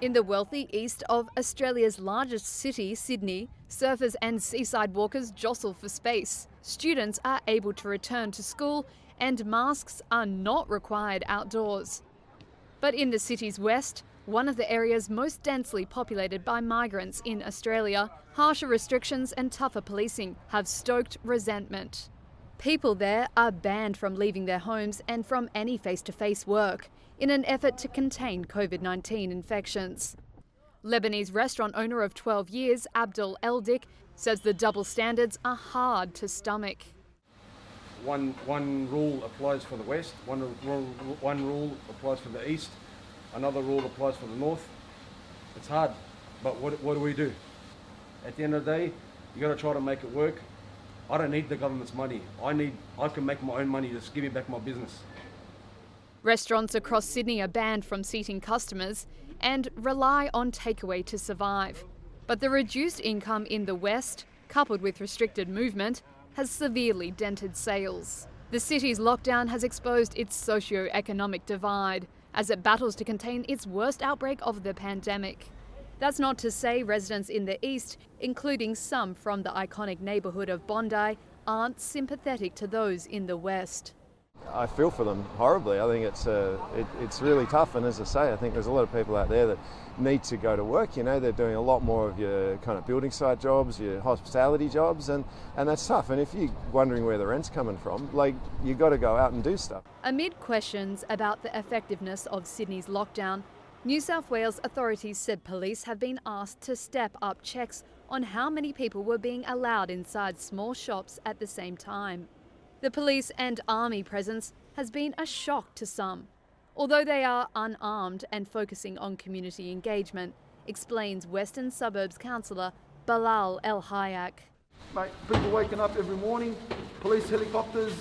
In the wealthy east of Australia's largest city, Sydney, surfers and seaside walkers jostle for space. Students are able to return to school and masks are not required outdoors. But in the city's west, one of the areas most densely populated by migrants in Australia, harsher restrictions and tougher policing have stoked resentment. People there are banned from leaving their homes and from any face-to-face work in an effort to contain COVID-19 infections. Lebanese restaurant owner of 12 years, Abdul Eldik, says the double standards are hard to stomach. One rule applies for the west, one rule applies for the east, another rule applies for the north. It's hard, but what do we do? At the end of the day, you got to try to make it work. I don't need the government's money. I can make my own money. Just give me back my business. Restaurants across Sydney are banned from seating customers and rely on takeaway to survive. But the reduced income in the west, coupled with restricted movement, has severely dented sales. The city's lockdown has exposed its socio-economic divide as it battles to contain its worst outbreak of the pandemic. That's not to say residents in the east, including some from the iconic neighbourhood of Bondi, aren't sympathetic to those in the west. I feel for them horribly. I think it's really tough, and as I say, I think there's a lot of people out there that need to go to work. You know, they're doing a lot more of your kind of building site jobs, your hospitality jobs, and that's tough. And if you're wondering where the rent's coming from, like, you got to go out and do stuff. Amid questions about the effectiveness of Sydney's lockdown, New South Wales authorities said police have been asked to step up checks on how many people were being allowed inside small shops at the same time. The police and army presence has been a shock to some, although they are unarmed and focusing on community engagement, explains Western Suburbs councillor Bilal El-Hayek. Mate, people waking up every morning, police helicopters.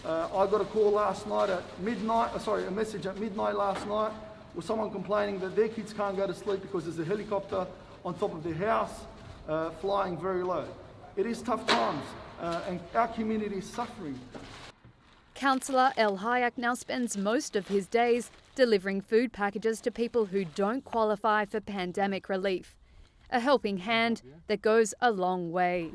I got a call last night at midnight, a message at midnight last night with someone complaining that their kids can't go to sleep because there's a helicopter on top of their house flying very low. It is tough times. And our community is suffering. Councillor El-Hayek now spends most of his days delivering food packages to people who don't qualify for pandemic relief. A helping hand that goes a long way.